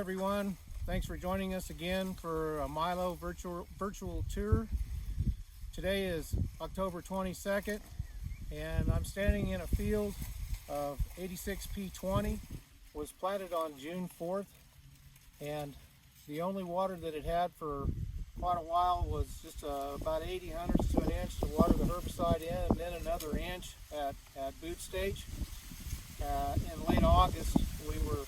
everyone. Thanks for joining us again for a Milo virtual tour. Today is October 22nd, and I'm standing in a field of 86P20. Was planted on June 4th, and the only water that it had for quite a while was just about 80 hundredths to an inch to water the herbicide in, and then another inch at boot stage. In late August, we were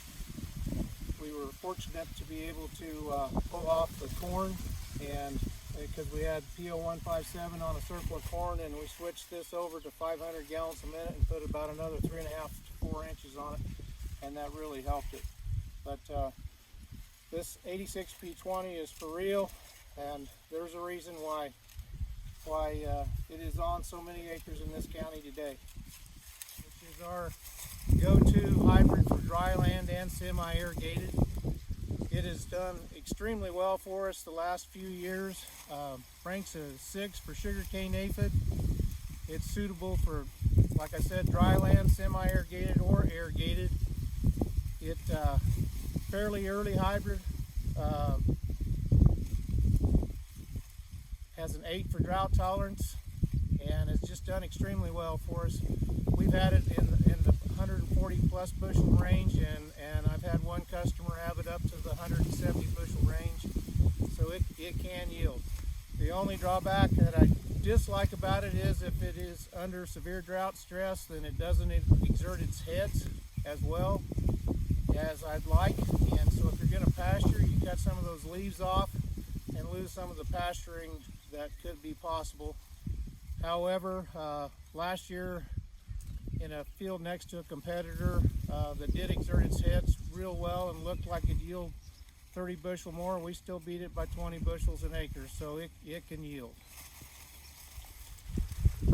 fortunate to be able to pull off the corn, and because we had PO157 on a circle of corn, and we switched this over to 500 gallons a minute and put about another 3.5 to 4 inches on it, and that really helped it. But this 86P20 is for real, and there's a reason why it is on so many acres in this county today. This is our go-to hybrid for dry land and semi-irrigated. It has done extremely well for us the last few years. Ranks a 6 for sugarcane aphid. It's suitable for, like I said, dry land, semi-irrigated, or irrigated. It fairly early hybrid. Has an 8 for drought tolerance, and it's just done extremely well for us. We've had it in the 140 plus bushel range, and I've had one customer have it up to the 170 bushel range, so it can yield. The only drawback that I dislike about it is if it is under severe drought stress, then it doesn't exert its heads as well as I'd like, and so if you're going to pasture, you cut some of those leaves off and lose some of the pasturing that could be possible. However, last year in a field next to a competitor that did exert its heads real well and looked like it'd yield 30 bushel more, we still beat it by 20 bushels an acre, so it can yield.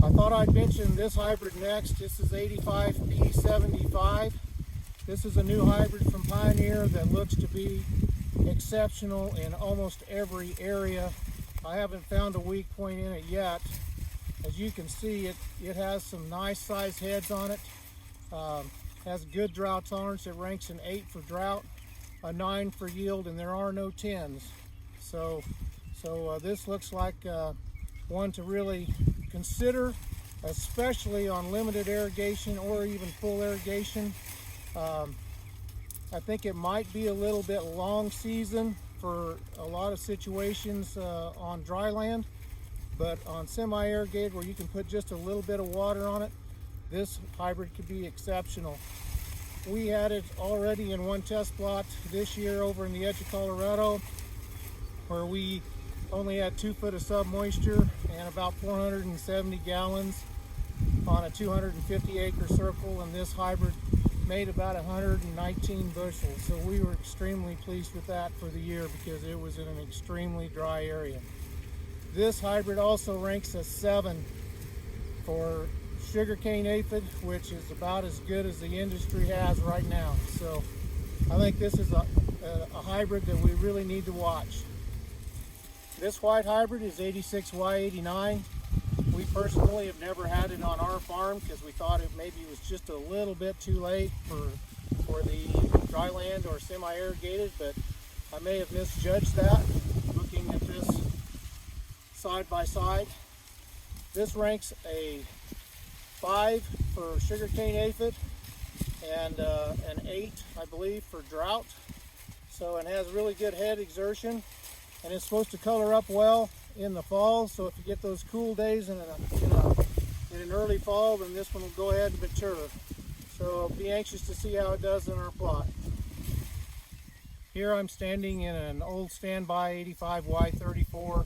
I thought I'd mention this hybrid next. This is 85P75. This is a new hybrid from Pioneer that looks to be exceptional in almost every area. I haven't found a weak point in it yet. As you can see, it has some nice size heads on it. Has good drought tolerance. It ranks an 8 for drought, a 9 for yield, and there are no 10s. So this looks like one to really consider, especially on limited irrigation or even full irrigation. I think it might be a little bit long season for a lot of situations on dry land, but on semi-irrigated where you can put just a little bit of water on it, this hybrid could be exceptional. We had it already in one test plot this year over in the edge of Colorado, where we only had 2 foot of sub-moisture and about 470 gallons on a 250 acre circle, and this hybrid made about 119 bushels. So we were extremely pleased with that for the year because it was in an extremely dry area. This hybrid also ranks a 7 for sugarcane aphid, which is about as good as the industry has right now. So I think this is a hybrid that we really need to watch. This white hybrid is 86Y89. We personally have never had it on our farm because we thought it maybe was just a little bit too late for the dry land or semi-irrigated, but I may have misjudged that looking at this side by side. This ranks a 5 for sugarcane aphid and an 8, I believe, for drought. So it has really good head exertion, and it's supposed to color up well in the fall. So if you get those cool days in an early fall, then this one will go ahead and mature. So be anxious to see how it does in our plot. Here I'm standing in an old standby 85Y34.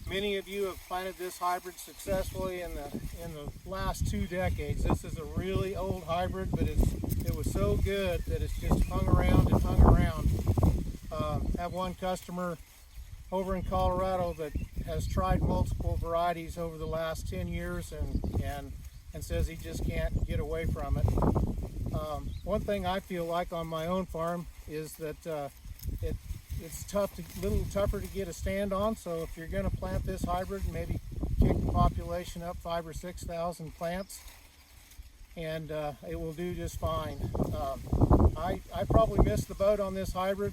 Many of you have planted this hybrid successfully in the last 2 decades. This is a really old hybrid, but it was so good that it's just hung around and hung around. Have one customer over in Colorado that has tried multiple varieties over the last 10 years and says he just can't get away from it. One thing I feel like on my own farm is that it's a little tougher to get a stand on, so if you're going to plant this hybrid, maybe kick the population up 5,000 or 6,000 plants, and it will do just fine. I probably missed the boat on this hybrid.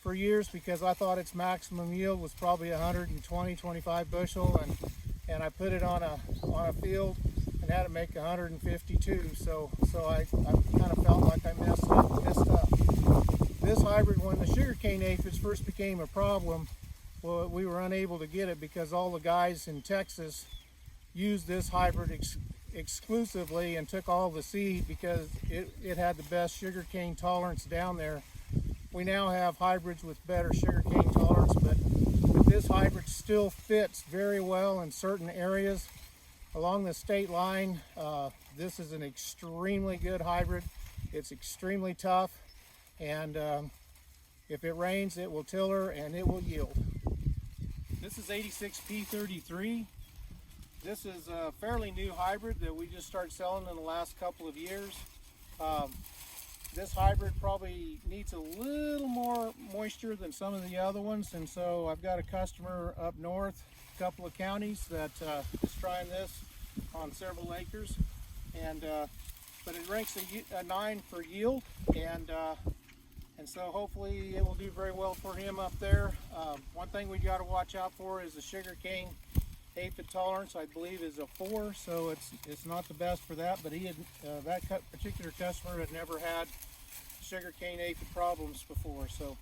for years because I thought its maximum yield was probably 120-25 bushel, and I put it on a field and had to make 152. So I kind of felt like I messed up. This hybrid, when the sugarcane aphids first became a problem, well, we were unable to get it because all the guys in Texas used this hybrid exclusively and took all the seed because it had the best sugarcane tolerance down there. We now have hybrids with better sugarcane tolerance, but this hybrid still fits very well in certain areas along the state line. This is an extremely good hybrid. It's extremely tough, and if it rains, it will tiller and it will yield. This is 86P33. This is a fairly new hybrid that we just started selling in the last couple of years. This hybrid probably needs a little more moisture than some of the other ones, and so I've got a customer up north, a couple of counties, that is trying this on several acres, and but it ranks a 9 for yield, and so hopefully it will do very well for him up there. One thing we got to watch out for is the sugarcane aphid tolerance. I believe is a 4, so it's not the best for that. But he had that particular customer had never had sugarcane aphid problems before. So,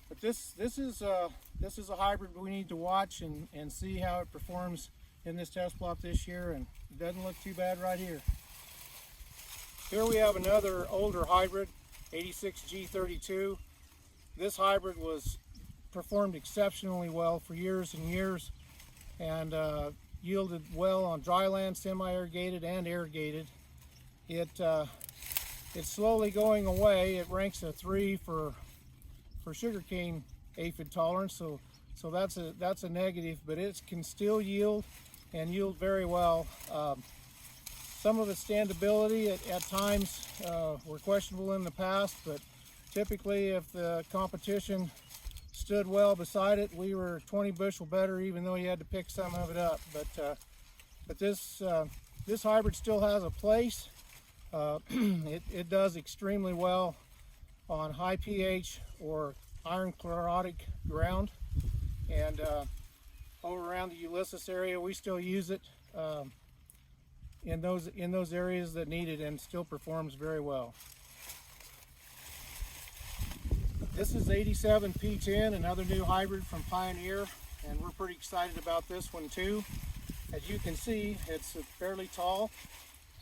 but this is a hybrid we need to watch and see how it performs in this test plot this year, and it doesn't look too bad right here. Here we have another older hybrid, 86G32. This hybrid was performed exceptionally well for years and years, and yielded well on dry land, semi-irrigated and irrigated. It's slowly going away. It ranks a 3 for sugarcane aphid tolerance, so that's a negative, but it can still yield and yield very well. Some of its standability at times were questionable in the past, but typically if the competition stood well beside it, we were 20 bushel better, even though you had to pick some of it up. But this hybrid still has a place. It does extremely well on high pH or iron chlorotic ground, and over around the Ulysses area, we still use it in those areas that need it, and still performs very well. This is 87P10, another new hybrid from Pioneer, and we're pretty excited about this one too. As you can see, it's fairly tall,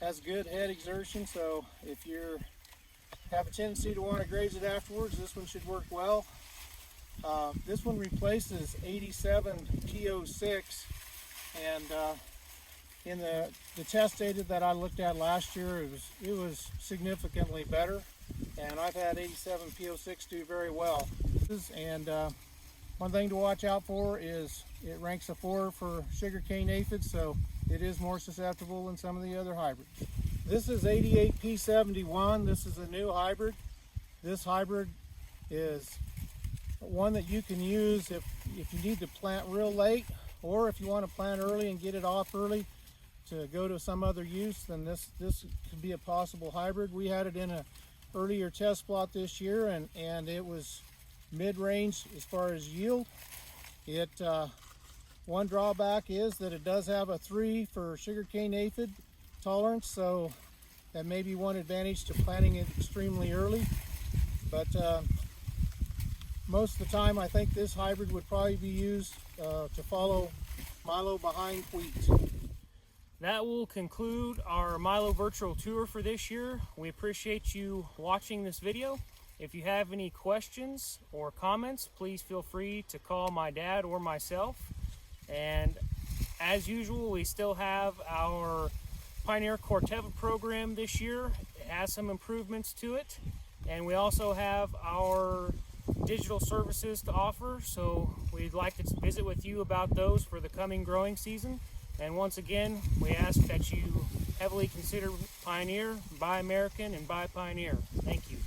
has good head exertion, so if you have a tendency to want to graze it afterwards, this one should work well. This one replaces 87P06, and in the test data that I looked at last year, it was significantly better, and I've had 87P06 do very well. And one thing to watch out for is it ranks a 4 for sugarcane aphids, so it is more susceptible than some of the other hybrids. This is 88P71. This is a new hybrid. This hybrid is one that you can use if you need to plant real late, or if you want to plant early and get it off early to go to some other use, then this could be a possible hybrid. We had it in a earlier test plot this year, and it was mid-range as far as yield. One drawback is that it does have a 3 for sugarcane aphid tolerance, so that may be one advantage to planting it extremely early. But most of the time, I think this hybrid would probably be used to follow Milo behind wheat. That will conclude our Milo virtual tour for this year. We appreciate you watching this video. If you have any questions or comments, please feel free to call my dad or myself. And as usual, we still have our Pioneer Corteva program this year. It has some improvements to it. And we also have our digital services to offer, so we'd like to visit with you about those for the coming growing season. And once again, we ask that you heavily consider Pioneer, buy American, and buy Pioneer. Thank you.